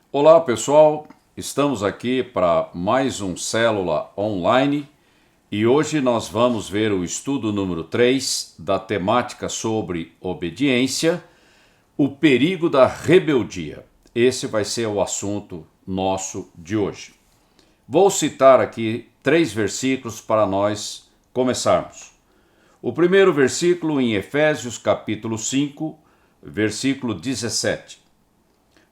Olá pessoal, estamos aqui para mais um Célula Online e hoje nós vamos ver o estudo número 3 da temática sobre obediência, o perigo da rebeldia. Esse vai ser o assunto nosso de hoje. Vou citar aqui 3 versículos para nós começarmos. O primeiro versículo em Efésios capítulo 5, versículo 17.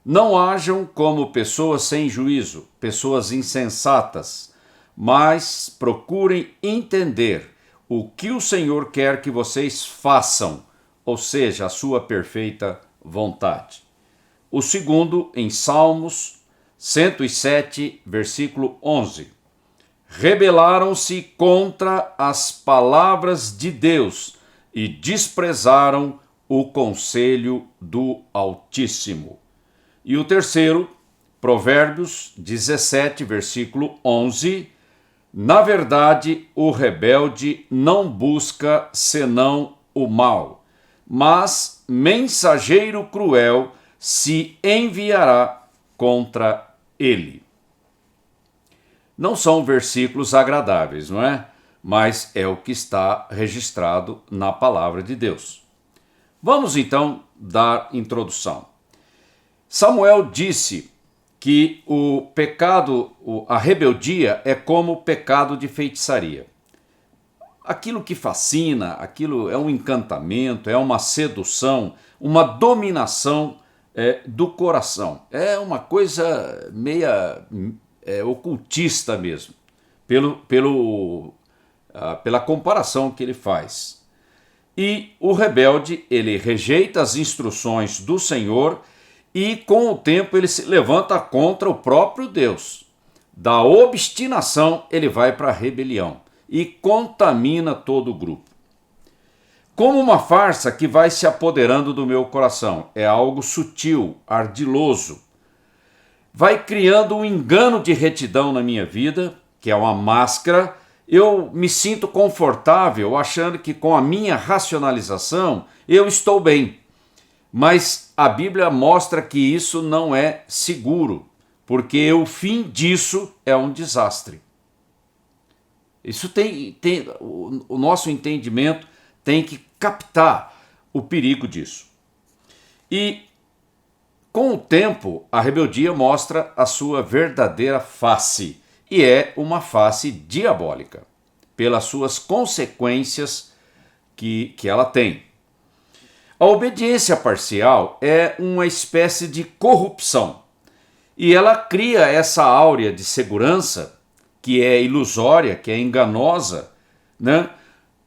Não hajam como pessoas sem juízo, pessoas insensatas, mas procurem entender o que o Senhor quer que vocês façam, ou seja, a sua perfeita vontade. O segundo, em Salmos 107, versículo 11. Rebelaram-se contra as palavras de Deus e desprezaram o conselho do Altíssimo. E o terceiro, Provérbios 17, versículo 11. Na verdade, o rebelde não busca senão o mal, mas mensageiro cruel se enviará contra ele. Não são versículos agradáveis, não é? Mas é o que está registrado na palavra de Deus. Vamos então dar introdução. Samuel disse que o pecado, a rebeldia é como o pecado de feitiçaria. Aquilo que fascina, aquilo é um encantamento, é uma sedução, uma dominação do coração. É uma coisa meia ocultista mesmo, pela comparação que ele faz. E o rebelde, ele rejeita as instruções do Senhor e com o tempo ele se levanta contra o próprio Deus. Da obstinação ele vai para a rebelião e contamina todo o grupo. Como uma farsa que vai se apoderando do meu coração, é algo sutil, ardiloso. Vai criando um engano de retidão na minha vida, que é uma máscara. Eu me sinto confortável achando que com a minha racionalização eu estou bem. Mas a Bíblia mostra que isso não é seguro, porque o fim disso é um desastre. Isso o nosso entendimento tem que captar o perigo disso. E com o tempo, a rebeldia mostra a sua verdadeira face, e é uma face diabólica, pelas suas consequências que ela tem. A obediência parcial é uma espécie de corrupção e ela cria essa áurea de segurança que é ilusória, que é enganosa, né?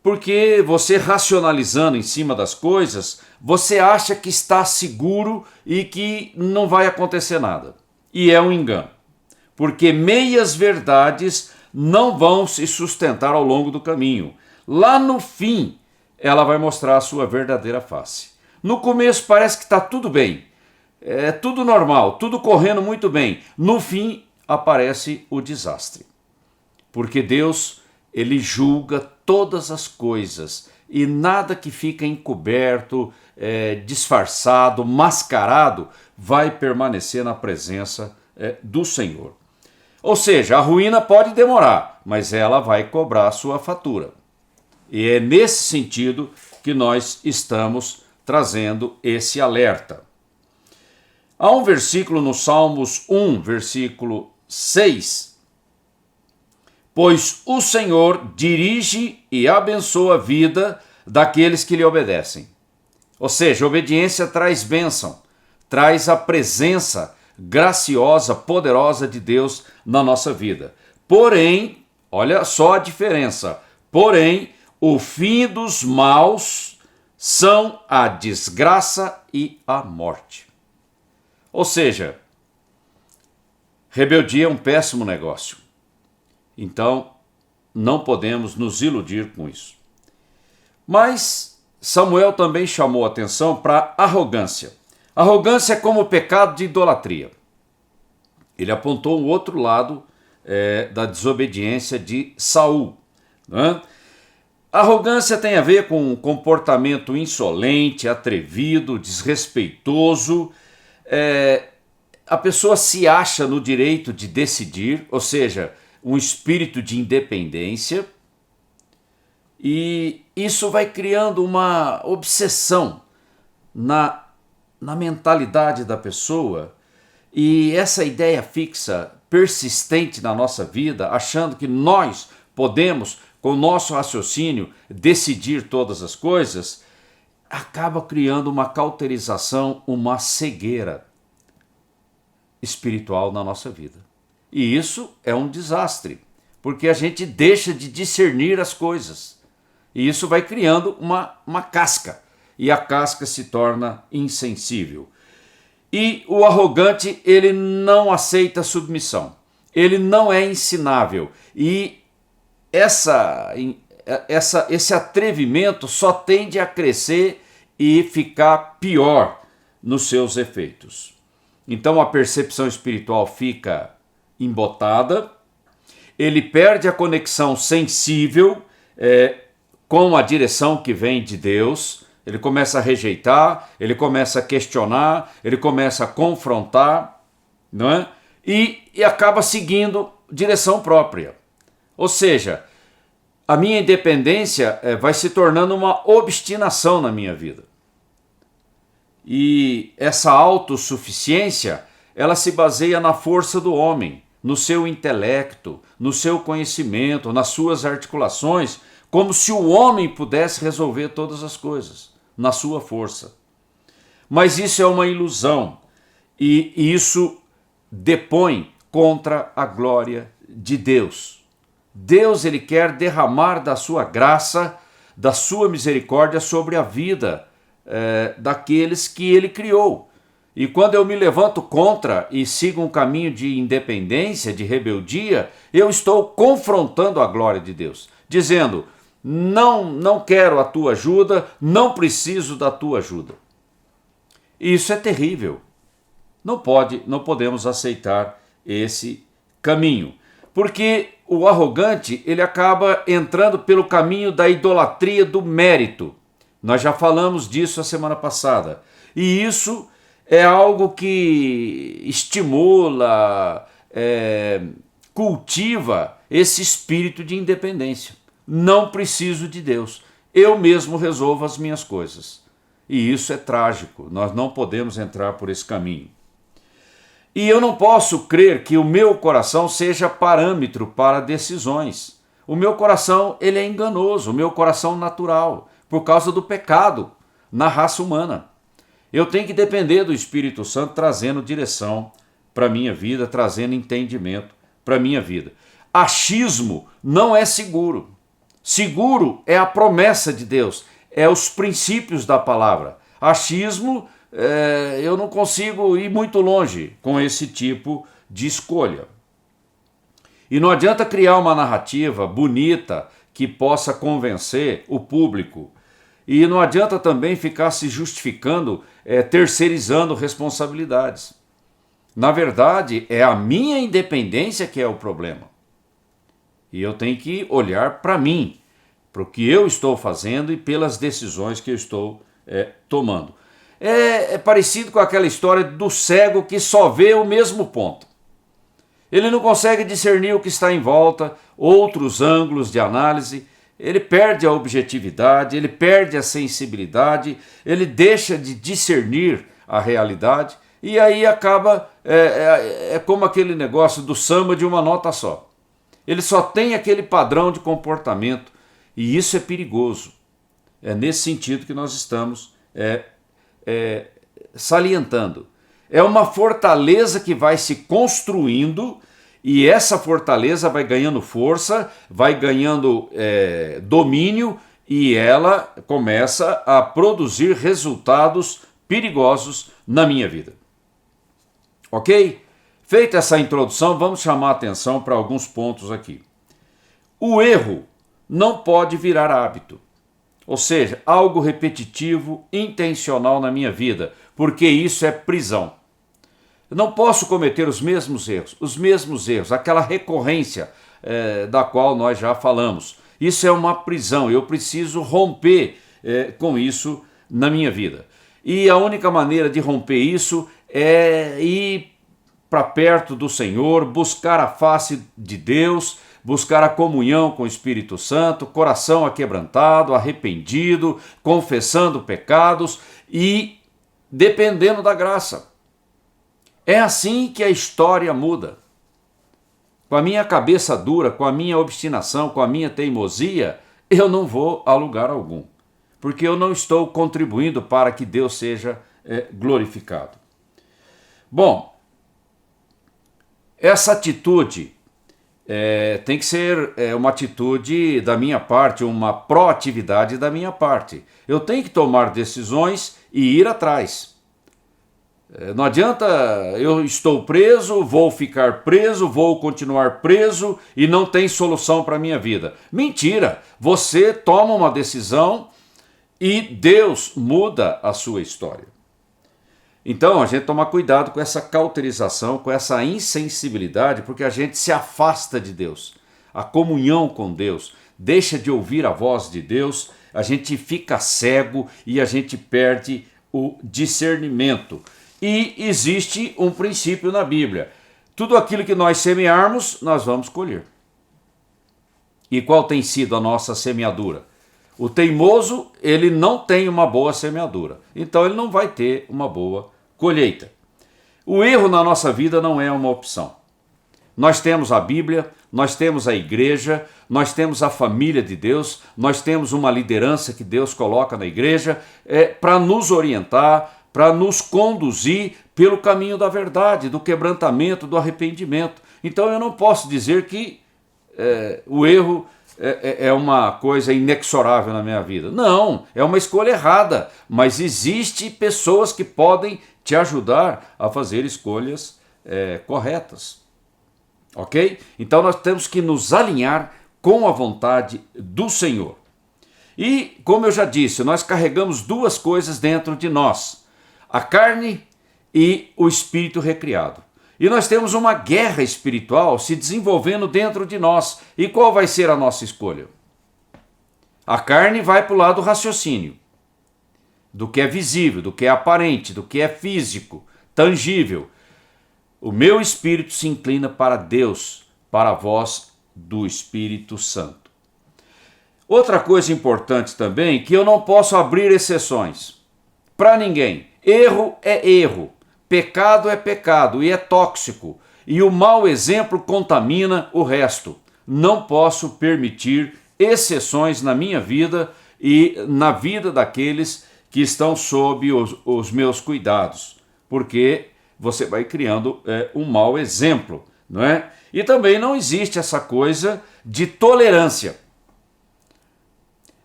Porque você racionalizando em cima das coisas, você acha que está seguro e que não vai acontecer nada. E é um engano, porque meias verdades não vão se sustentar ao longo do caminho. Lá no fim, ela vai mostrar a sua verdadeira face. No começo parece que está tudo bem, é tudo normal, tudo correndo muito bem. No fim aparece o desastre, porque Deus, ele julga todas as coisas e nada que fica encoberto, disfarçado, mascarado, vai permanecer na presença do Senhor. Ou seja, a ruína pode demorar, mas ela vai cobrar a sua fatura. E é nesse sentido que nós estamos trazendo esse alerta. Há um versículo no Salmos 1, versículo 6. Pois o Senhor dirige e abençoa a vida daqueles que lhe obedecem. Ou seja, a obediência traz bênção, traz a presença graciosa, poderosa de Deus na nossa vida. Porém, olha só a diferença, porém, o fim dos maus são a desgraça e a morte. Ou seja, rebeldia é um péssimo negócio. Então, não podemos nos iludir com isso. Mas Samuel também chamou atenção para a arrogância. Arrogância é como o pecado de idolatria. Ele apontou o outro lado da desobediência de Saul, né? Arrogância tem a ver com um comportamento insolente, atrevido, desrespeitoso. a pessoa se acha no direito de decidir, ou seja, um espírito de independência, e isso vai criando uma obsessão na mentalidade da pessoa, e essa ideia fixa, persistente na nossa vida, achando que nós podemos, com o nosso raciocínio, decidir todas as coisas, acaba criando uma cauterização, uma cegueira espiritual na nossa vida. E isso é um desastre, porque a gente deixa de discernir as coisas. E isso vai criando uma casca, e a casca se torna insensível. E o arrogante, ele não aceita submissão, ele não é ensinável, e esse atrevimento só tende a crescer e ficar pior nos seus efeitos. Então a percepção espiritual fica embotada, ele perde a conexão sensível com a direção que vem de Deus, ele começa a rejeitar, ele começa a questionar, ele começa a confrontar, não é? E acaba seguindo direção própria. Ou seja, a minha independência vai se tornando uma obstinação na minha vida. E essa autossuficiência, ela se baseia na força do homem, no seu intelecto, no seu conhecimento, nas suas articulações, como se o homem pudesse resolver todas as coisas, na sua força. Mas isso é uma ilusão, e isso depõe contra a glória de Deus. Deus, ele quer derramar da sua graça, da sua misericórdia sobre a vida daqueles que ele criou. E quando eu me levanto contra e sigo um caminho de independência, de rebeldia, eu estou confrontando a glória de Deus, dizendo: não quero a tua ajuda, não preciso da tua ajuda. Isso é terrível. Não podemos aceitar esse caminho, porque o arrogante, ele acaba entrando pelo caminho da idolatria do mérito. Nós já falamos disso a semana passada. E isso é algo que estimula, cultiva esse espírito de independência. Não preciso de Deus. Eu mesmo resolvo as minhas coisas. E isso é trágico. Nós não podemos entrar por esse caminho. E eu não posso crer que o meu coração seja parâmetro para decisões. O meu coração, ele é enganoso, o meu coração natural, por causa do pecado na raça humana. Eu tenho que depender do Espírito Santo trazendo direção para a minha vida, trazendo entendimento para a minha vida. Achismo não é seguro. Seguro é a promessa de Deus, é os princípios da palavra. Achismo, eu não consigo ir muito longe com esse tipo de escolha. E não adianta criar uma narrativa bonita que possa convencer o público. E não adianta também ficar se justificando, terceirizando responsabilidades. Na verdade, é a minha independência que é o problema. E eu tenho que olhar para mim, para o que eu estou fazendo e pelas decisões que eu estou tomando. É parecido com aquela história do cego que só vê o mesmo ponto. Ele não consegue discernir o que está em volta, outros ângulos de análise, ele perde a objetividade, ele perde a sensibilidade, ele deixa de discernir a realidade e aí acaba, como aquele negócio do samba de uma nota só. Ele só tem aquele padrão de comportamento e isso é perigoso. É nesse sentido que nós estamos salientando. É uma fortaleza que vai se construindo e essa fortaleza vai ganhando força, vai ganhando domínio e ela começa a produzir resultados perigosos na minha vida. Ok? Feita essa introdução, vamos chamar a atenção para alguns pontos aqui. O erro não pode virar hábito, ou seja, algo repetitivo, intencional na minha vida, porque isso é prisão. Eu não posso cometer os mesmos erros, aquela recorrência da qual nós já falamos. Isso é uma prisão, eu preciso romper com isso na minha vida. E a única maneira de romper isso é ir para perto do Senhor, buscar a face de Deus, buscar a comunhão com o Espírito Santo, coração aquebrantado, arrependido, confessando pecados e dependendo da graça. É assim que a história muda. Com a minha cabeça dura, com a minha obstinação, com a minha teimosia, eu não vou a lugar algum, porque eu não estou contribuindo para que Deus seja glorificado. Bom, essa atitude tem que ser uma atitude da minha parte, uma proatividade da minha parte. Eu tenho que tomar decisões e ir atrás. Não adianta, eu estou preso, vou ficar preso, vou continuar preso e não tem solução para a minha vida. Mentira! Você toma uma decisão e Deus muda a sua história. Então a gente toma cuidado com essa cauterização, com essa insensibilidade, porque a gente se afasta de Deus. A comunhão com Deus, deixa de ouvir a voz de Deus, a gente fica cego e a gente perde o discernimento. E existe um princípio na Bíblia: tudo aquilo que nós semearmos, nós vamos colher. E qual tem sido a nossa semeadura? O teimoso, ele não tem uma boa semeadura, então ele não vai ter uma boa colheita. O erro na nossa vida não é uma opção. Nós temos a Bíblia, nós temos a igreja, nós temos a família de Deus, nós temos uma liderança que Deus coloca na igreja para nos orientar, para nos conduzir pelo caminho da verdade, do quebrantamento, do arrependimento. Então eu não posso dizer que o erro é uma coisa inexorável na minha vida. Não, é uma escolha errada, mas existem pessoas que podem te ajudar a fazer escolhas corretas. Ok? Então nós temos que nos alinhar com a vontade do Senhor. E, como eu já disse, nós carregamos duas coisas dentro de nós: a carne e o espírito recriado. E nós temos uma guerra espiritual se desenvolvendo dentro de nós. E qual vai ser a nossa escolha? A carne vai para o lado do raciocínio, do que é visível, do que é aparente, do que é físico, tangível. O meu espírito se inclina para Deus, para a voz do Espírito Santo. Outra coisa importante também, que eu não posso abrir exceções para ninguém. Erro é erro, pecado é pecado e é tóxico, e o mau exemplo contamina o resto. Não posso permitir exceções na minha vida e na vida daqueles que estão sob os meus cuidados, porque você vai criando um mau exemplo, não é? E também não existe essa coisa de tolerância.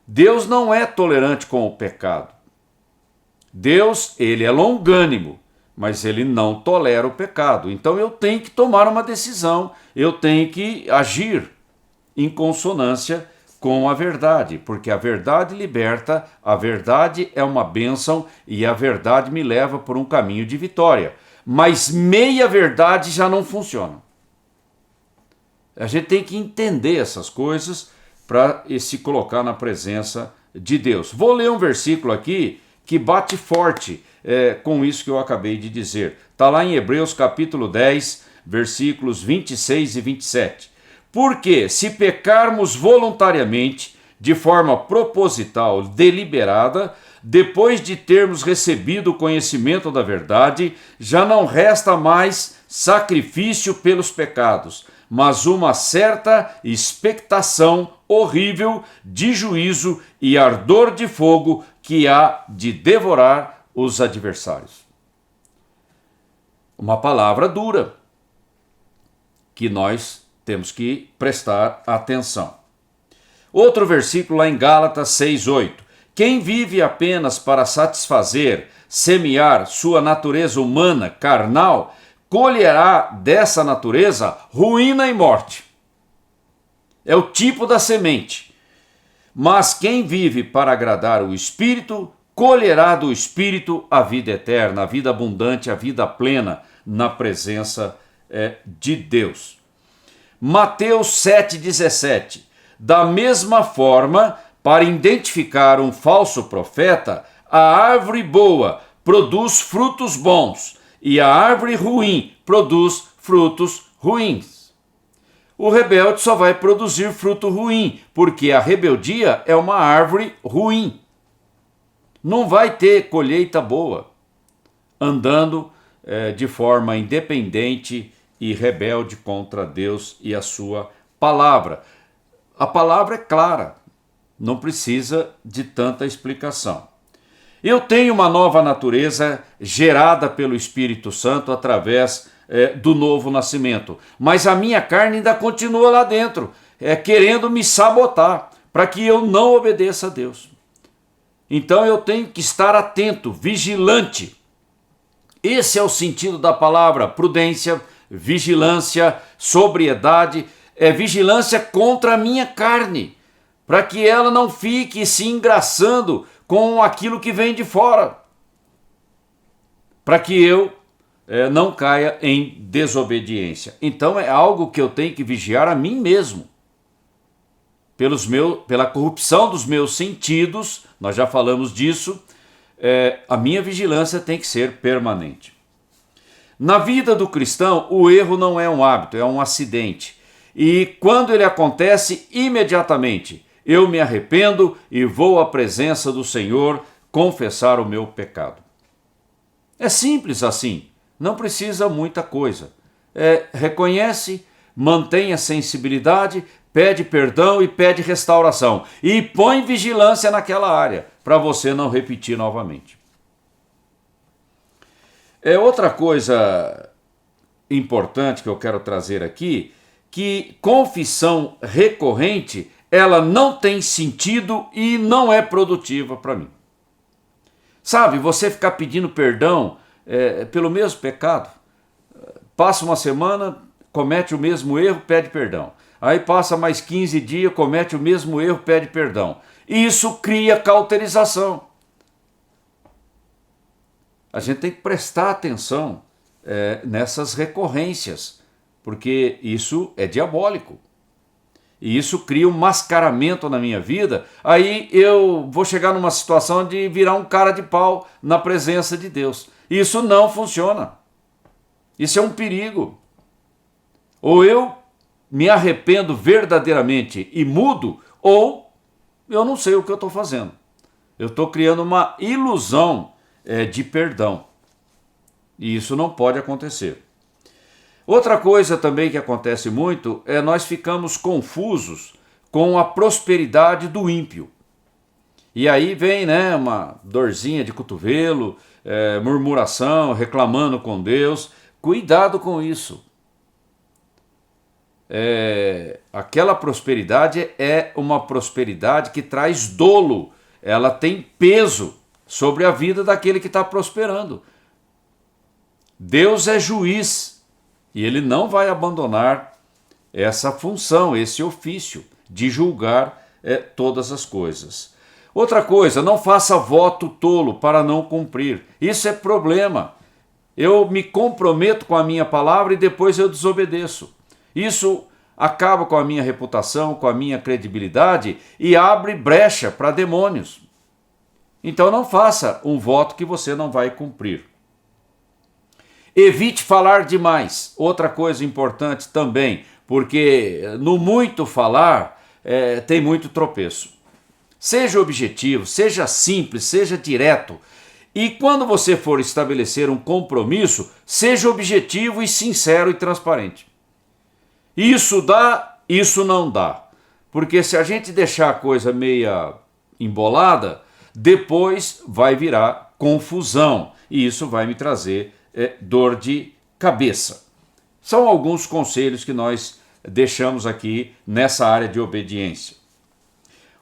Deus não é tolerante com o pecado. Deus, ele é longânimo, mas ele não tolera o pecado. Então eu tenho que tomar uma decisão, eu tenho que agir em consonância com a verdade, porque a verdade liberta, a verdade é uma bênção e a verdade me leva por um caminho de vitória. Mas meia verdade já não funciona. A gente tem que entender essas coisas para se colocar na presença de Deus. Vou ler um versículo aqui que bate forte com isso que eu acabei de dizer. Está lá em Hebreus capítulo 10, versículos 26 e 27. Porque se pecarmos voluntariamente, de forma proposital, deliberada, depois de termos recebido o conhecimento da verdade, já não resta mais sacrifício pelos pecados, mas uma certa expectação horrível de juízo e ardor de fogo que há de devorar os adversários. Uma palavra dura que nós temos que prestar atenção. Outro versículo lá em Gálatas 6:8. Quem vive apenas para satisfazer, semear sua natureza humana, carnal, colherá dessa natureza ruína e morte. É o tipo da semente. Mas quem vive para agradar o Espírito, colherá do Espírito a vida eterna, a vida abundante, a vida plena na presença de Deus. Mateus 7,17. Da mesma forma, para identificar um falso profeta, a árvore boa produz frutos bons e a árvore ruim produz frutos ruins. O rebelde só vai produzir fruto ruim, porque a rebeldia é uma árvore ruim. Não vai ter colheita boa, andando de forma independente e rebelde contra Deus e a sua palavra. A palavra é clara, não precisa de tanta explicação. Eu tenho uma nova natureza gerada pelo Espírito Santo através do novo nascimento, mas a minha carne ainda continua lá dentro, querendo me sabotar para que eu não obedeça a Deus. Então eu tenho que estar atento, vigilante. Esse é o sentido da palavra prudência, vigilância, sobriedade, vigilância contra a minha carne, para que ela não fique se engraçando com aquilo que vem de fora, para que eu não caia em desobediência. Então é algo que eu tenho que vigiar a mim mesmo, pela corrupção dos meus sentidos, nós já falamos disso, a minha vigilância tem que ser permanente. Na vida do cristão, o erro não é um hábito, é um acidente. E quando ele acontece, imediatamente eu me arrependo e vou à presença do Senhor confessar o meu pecado. É simples assim, não precisa muita coisa. Reconhece, mantém a sensibilidade, pede perdão e pede restauração. E põe vigilância naquela área, para você não repetir novamente. Outra coisa importante que eu quero trazer aqui, que confissão recorrente, ela não tem sentido e não é produtiva para mim. Sabe, você ficar pedindo perdão pelo mesmo pecado, passa uma semana, comete o mesmo erro, pede perdão. Aí passa mais 15 dias, comete o mesmo erro, pede perdão. Isso cria cauterização. A gente tem que prestar atenção nessas recorrências, porque isso é diabólico. E isso cria um mascaramento na minha vida. Aí eu vou chegar numa situação de virar um cara de pau na presença de Deus. Isso não funciona. Isso é um perigo. Ou eu me arrependo verdadeiramente e mudo, ou eu não sei o que eu estou fazendo. Eu estou criando uma ilusão de perdão. E isso não pode acontecer. Outra coisa também que acontece muito é nós ficamos confusos com a prosperidade do ímpio. E aí vem uma dorzinha de cotovelo, murmuração, reclamando com Deus. Cuidado com isso. Aquela prosperidade é uma prosperidade que traz dolo. Ela tem peso sobre a vida daquele que está prosperando. Deus é juiz. E ele não vai abandonar essa função, esse ofício de julgar todas as coisas. Outra coisa, não faça voto tolo para não cumprir. Isso é problema. Eu me comprometo com a minha palavra e depois eu desobedeço. Isso acaba com a minha reputação, com a minha credibilidade e abre brecha para demônios. Então não faça um voto que você não vai cumprir. Evite falar demais. Outra coisa importante também, porque no muito falar tem muito tropeço. Seja objetivo, seja simples, seja direto. E quando você for estabelecer um compromisso, seja objetivo e sincero e transparente. Isso dá, isso não dá. Porque se a gente deixar a coisa meia embolada, depois vai virar confusão. E isso vai me trazer dor de cabeça. São alguns conselhos que nós deixamos aqui nessa área de obediência.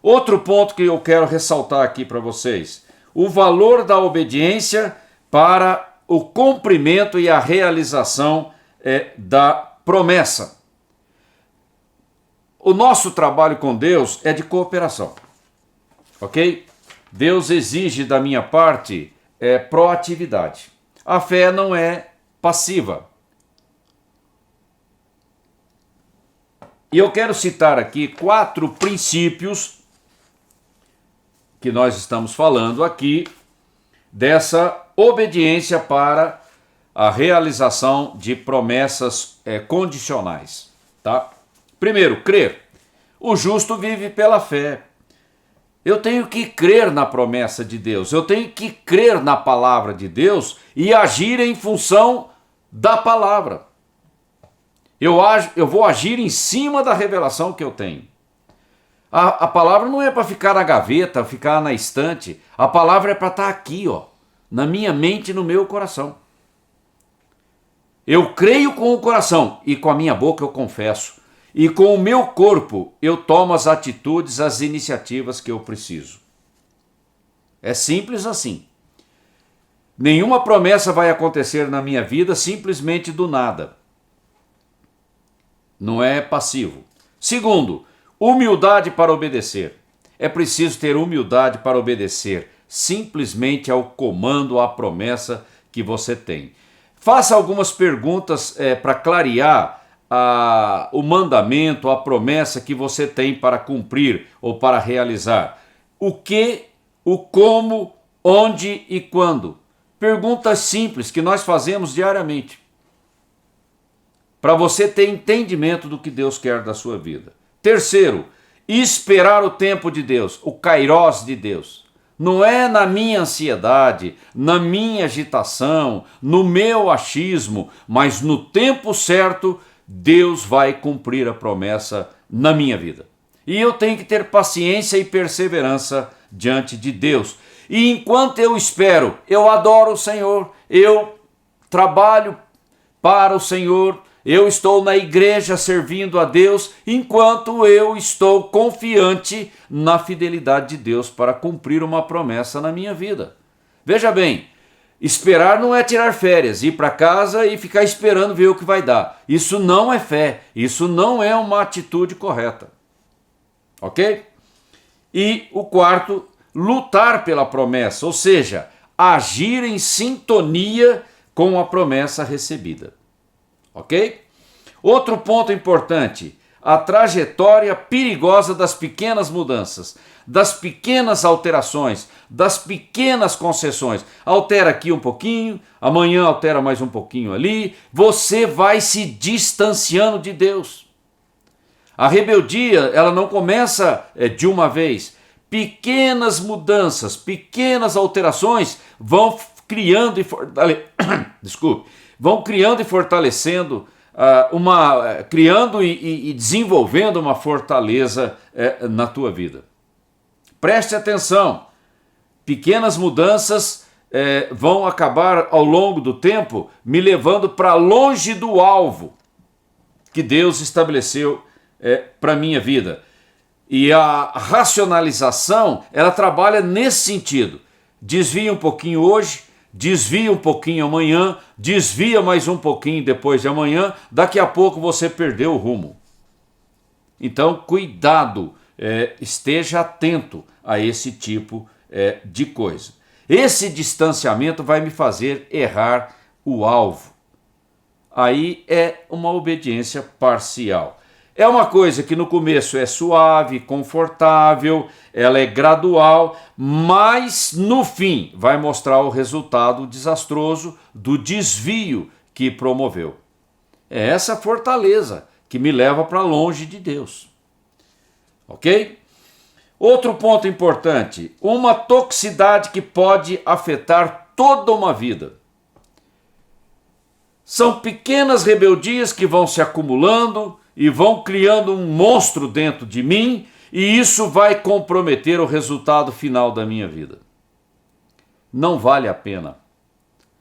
Outro ponto que eu quero ressaltar aqui para vocês: o valor da obediência para o cumprimento e a realização da promessa. O nosso trabalho com Deus é de cooperação, ok? Deus exige da minha parte proatividade. A fé não é passiva. E eu quero citar aqui 4 princípios que nós estamos falando aqui dessa obediência para a realização de promessas condicionais. Tá? Primeiro, crer. O justo vive pela fé. Eu tenho que crer na promessa de Deus, eu tenho que crer na palavra de Deus e agir em função da palavra. Eu vou agir em cima da revelação que eu tenho. A palavra não é para ficar na gaveta, ficar na estante. A palavra é para estar aqui, ó, na minha mente e no meu coração. Eu creio com o coração e com a minha boca eu confesso. E com o meu corpo eu tomo as atitudes, as iniciativas que eu preciso. É simples assim. Nenhuma promessa vai acontecer na minha vida simplesmente do nada. Não é passivo. Segundo, humildade para obedecer. É preciso ter humildade para obedecer simplesmente ao comando, à promessa que você tem. Faça algumas perguntas para clarear o mandamento, a promessa que você tem para cumprir ou para realizar. O que, o como, onde e quando. Perguntas simples que nós fazemos diariamente, para você ter entendimento do que Deus quer da sua vida. Terceiro, esperar o tempo de Deus, o kairós de Deus. Não é na minha ansiedade, na minha agitação, no meu achismo, mas no tempo certo, Deus vai cumprir a promessa na minha vida. E eu tenho que ter paciência e perseverança diante de Deus. E enquanto eu espero, eu adoro o Senhor, eu trabalho para o Senhor, eu estou na igreja servindo a Deus, enquanto eu estou confiante na fidelidade de Deus para cumprir uma promessa na minha vida. Veja bem, esperar não é tirar férias, ir para casa e ficar esperando ver o que vai dar. Isso não é fé, isso não é uma atitude correta. Ok? E o quarto, lutar pela promessa, ou seja, agir em sintonia com a promessa recebida. Ok? Outro ponto importante, a trajetória perigosa das pequenas mudanças, das pequenas alterações, das pequenas concessões. Altera aqui um pouquinho, amanhã altera mais um pouquinho ali, você vai se distanciando de Deus. A rebeldia, ela não começa de uma vez. Pequenas mudanças, pequenas alterações vão criando e vão criando e fortalecendo criando e desenvolvendo uma fortaleza na tua vida. Preste atenção, pequenas mudanças vão acabar ao longo do tempo me levando para longe do alvo que Deus estabeleceu para a minha vida. E a racionalização, ela trabalha nesse sentido. Desvia um pouquinho hoje, desvia um pouquinho amanhã, desvia mais um pouquinho depois de amanhã, daqui a pouco você perdeu o rumo. Então, cuidado, esteja atento a esse tipo de coisa. Esse distanciamento vai me fazer errar o alvo. Aí é uma obediência parcial. É uma coisa que no começo é suave, confortável, ela é gradual, mas no fim vai mostrar o resultado desastroso do desvio que promoveu. É essa fortaleza que me leva para longe de Deus. Ok? Outro ponto importante, uma toxicidade que pode afetar toda uma vida. São pequenas rebeldias que vão se acumulando e vão criando um monstro dentro de mim, e isso vai comprometer o resultado final da minha vida. Não vale a pena.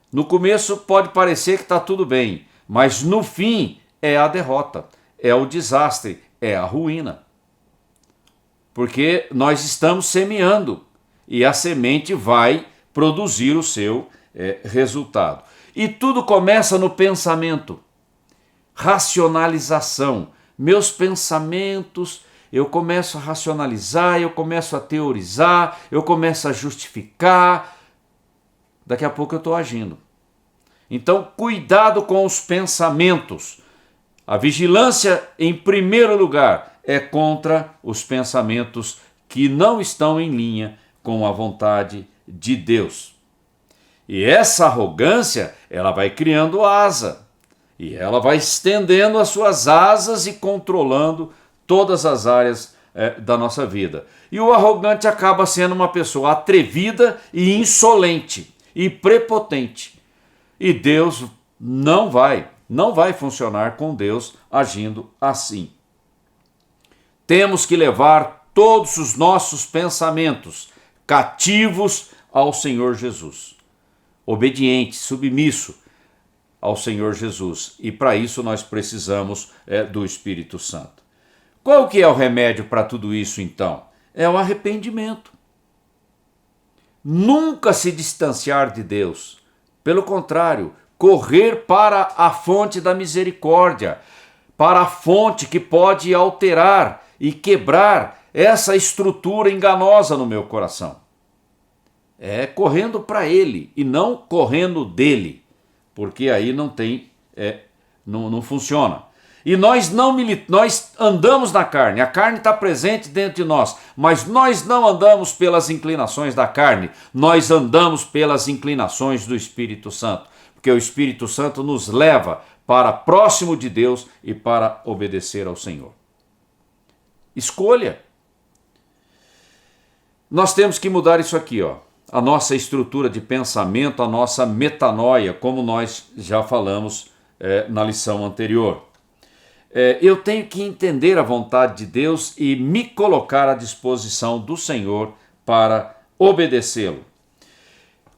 No começo pode parecer que está tudo bem, mas no fim é a derrota, é o desastre, é a ruína. Porque nós estamos semeando e a semente vai produzir o seu resultado. E tudo começa no pensamento. Racionalização. Meus pensamentos, eu começo a racionalizar, eu começo a teorizar, eu começo a justificar. Daqui a pouco eu estou agindo. Então, cuidado com os pensamentos. A vigilância, em primeiro lugar, é contra os pensamentos que não estão em linha com a vontade de Deus. E essa arrogância, ela vai criando asa. E ela vai estendendo as suas asas e controlando todas as áreas da nossa vida. E o arrogante acaba sendo uma pessoa atrevida e insolente e prepotente. E Deus não vai funcionar com Deus agindo assim. Temos que levar todos os nossos pensamentos cativos ao Senhor Jesus. Obediente, submisso ao Senhor Jesus. E para isso nós precisamos do Espírito Santo. Qual que é o remédio para tudo isso então? É o arrependimento. Nunca se distanciar de Deus. Pelo contrário, correr para a fonte da misericórdia, para a fonte que pode alterar e quebrar essa estrutura enganosa no meu coração. É correndo para Ele e não correndo dele, porque aí não funciona. E nós andamos na carne, a carne está presente dentro de nós, mas nós não andamos pelas inclinações da carne, nós andamos pelas inclinações do Espírito Santo, porque o Espírito Santo nos leva para próximo de Deus e para obedecer ao Senhor. Escolha. Nós temos que mudar isso aqui, ó. A nossa estrutura de pensamento, a nossa metanoia, como nós já falamos na lição anterior. Eu tenho que entender a vontade de Deus e me colocar à disposição do Senhor para obedecê-lo.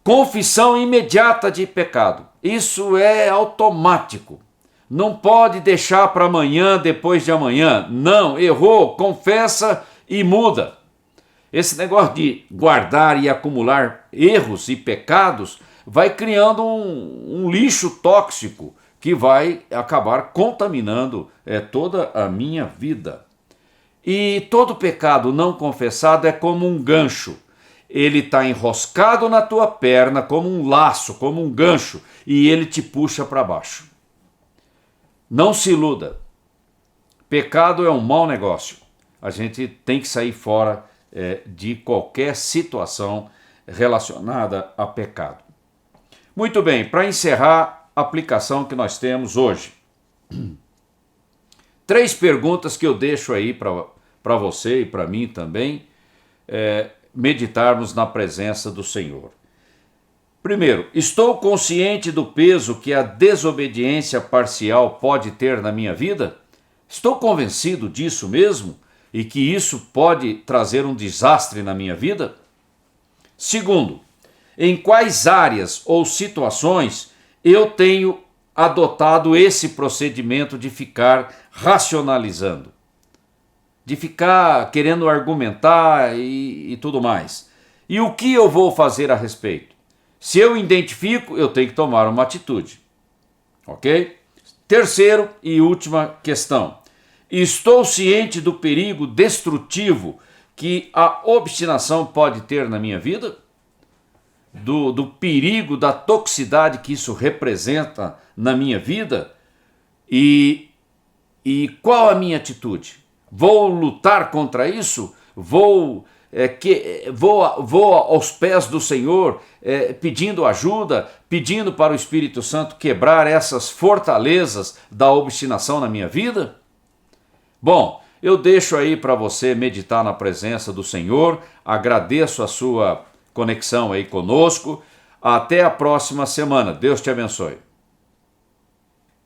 Confissão imediata de pecado. Isso é automático. Não pode deixar para amanhã, depois de amanhã. Não, errou, confessa e muda. Esse negócio de guardar e acumular erros e pecados vai criando um lixo tóxico que vai acabar contaminando toda a minha vida. E todo pecado não confessado é como um gancho. Ele está enroscado na tua perna como um laço, como um gancho, e ele te puxa para baixo. Não se iluda. Pecado é um mau negócio. A gente tem que sair fora de qualquer situação relacionada a pecado. Muito bem, para encerrar a aplicação que nós temos hoje. 3 perguntas que eu deixo aí para você e para mim também meditarmos na presença do Senhor. Primeiro, estou consciente do peso que a desobediência parcial pode ter na minha vida? Estou convencido disso mesmo? E que isso pode trazer um desastre na minha vida? Segundo, em quais áreas ou situações eu tenho adotado esse procedimento de ficar racionalizando, de ficar querendo argumentar e tudo mais? E o que eu vou fazer a respeito? Se eu identifico, eu tenho que tomar uma atitude. Ok? Terceiro e última questão. Estou ciente do perigo destrutivo que a obstinação pode ter na minha vida? Do perigo, da toxicidade que isso representa na minha vida? E qual a minha atitude? Vou lutar contra isso? Vou aos pés do Senhor pedindo ajuda, pedindo para o Espírito Santo quebrar essas fortalezas da obstinação na minha vida? Bom, eu deixo aí para você meditar na presença do Senhor, agradeço a sua conexão aí conosco, até a próxima semana, Deus te abençoe.